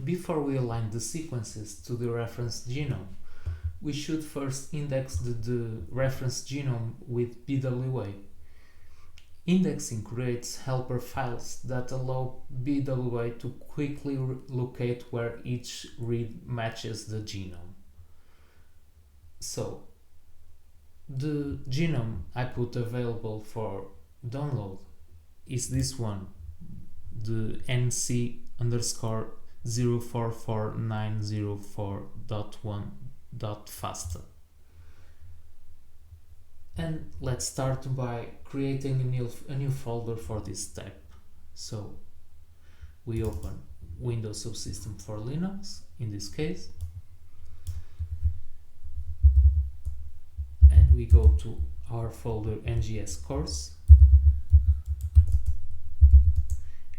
before we align the sequences to the reference genome, we should first index the reference genome with BWA. Indexing creates helper files that allow BWA to quickly locate where each read matches the genome. So, the genome I put available for download is this one, the NC_044904.1.FASTA. And let's start by creating a new folder for this step. So we open Windows Subsystem for Linux, in this case, and we go to our folder NGS course,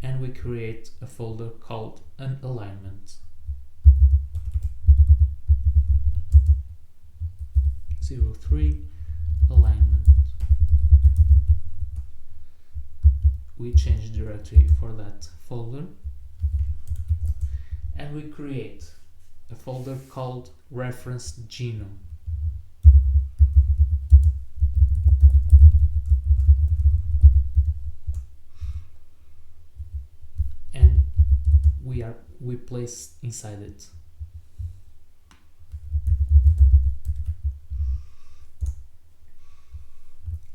and we create a folder called an alignment. 03 alignment. We change directory for that folder, and we create a folder called reference genome. And we place inside it.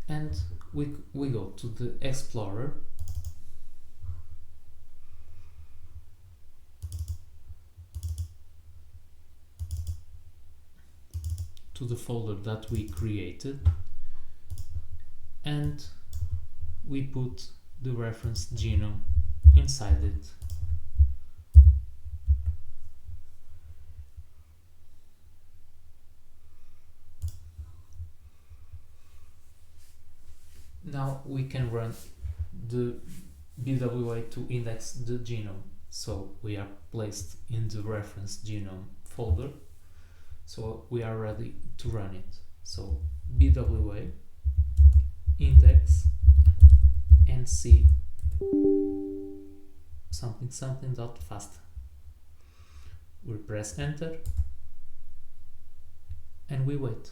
And we go to the Explorer, to the folder that we created, and we put the reference genome inside it. Now we can run the BWA to index the genome. So we are placed in the reference genome folder. So we are ready to run it. So BWA index nc something.fasta. We press enter and we wait.